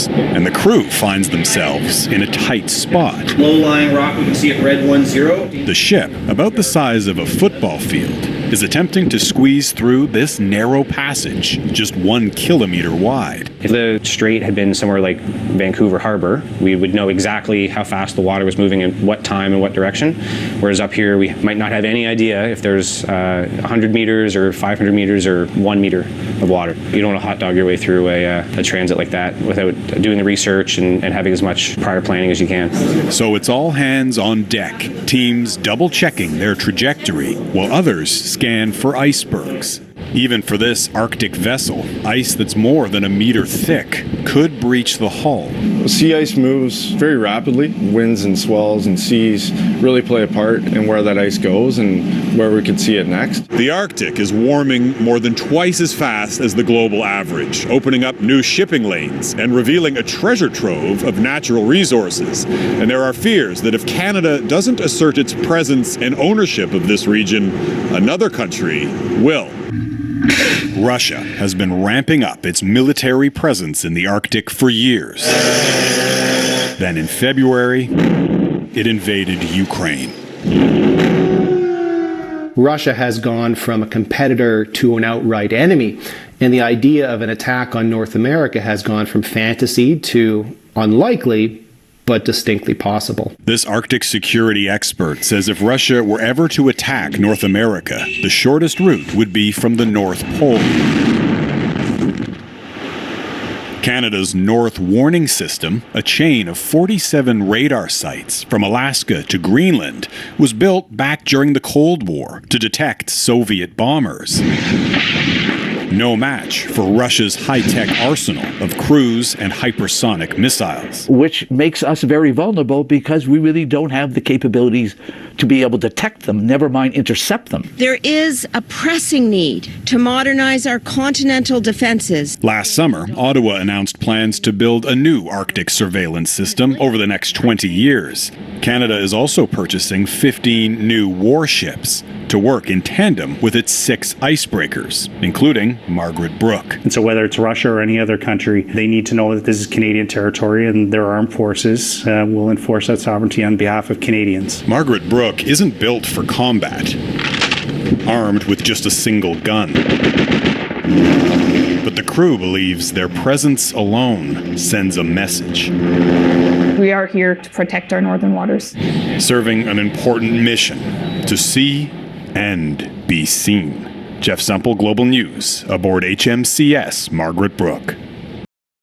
meters, and the crew finds themselves in a tight spot. Low-lying rock, we can see it red 1-0. The ship, about the size of a football field, is attempting to squeeze through this narrow passage, just 1 kilometer wide. If the strait had been somewhere like Vancouver Harbor, we would know exactly how fast the water was moving and what time and what direction. Whereas up here, we might not have any idea if there's 100 meters or 500 meters or 1 meter of water. You don't want to hot dog your way through a transit like that without doing the research and having as much prior planning as you can. So it's all hands on deck, teams double-checking their trajectory, while others scan for icebergs. Even for this Arctic vessel, ice that's more than 1 meter thick could breach the hull. Sea ice moves very rapidly. Winds and swells and seas really play a part in where that ice goes and where we could see it next. The Arctic is warming more than twice as fast as the global average, opening up new shipping lanes and revealing a treasure trove of natural resources. And there are fears that if Canada doesn't assert its presence and ownership of this region, another country will. Russia has been ramping up its military presence in the Arctic for years. Then in February, it invaded Ukraine. Russia has gone from a competitor to an outright enemy, and the idea of an attack on North America has gone from fantasy to unlikely, but distinctly possible. This Arctic security expert says if Russia were ever to attack North America, the shortest route would be from the North Pole. Canada's North Warning System, a chain of 47 radar sites from Alaska to Greenland, was built back during the Cold War to detect Soviet bombers. No match for Russia's high-tech arsenal of cruise and hypersonic missiles. Which makes us very vulnerable because we really don't have the capabilities to be able to detect them, never mind intercept them. There is a pressing need to modernize our continental defenses. Last summer, Ottawa announced plans to build a new Arctic surveillance system over the next 20 years. Canada is also purchasing 15 new warships to work in tandem with its 6 icebreakers, including Margaret Brook. And so whether it's Russia or any other country, they need to know that this is Canadian territory and their armed forces will enforce that sovereignty on behalf of Canadians. Margaret Brook isn't built for combat, armed with just a single gun. But the crew believes their presence alone sends a message. We are here to protect our northern waters. Serving an important mission, to see and be seen. Jeff Semple, Global News, aboard HMCS Margaret Brook.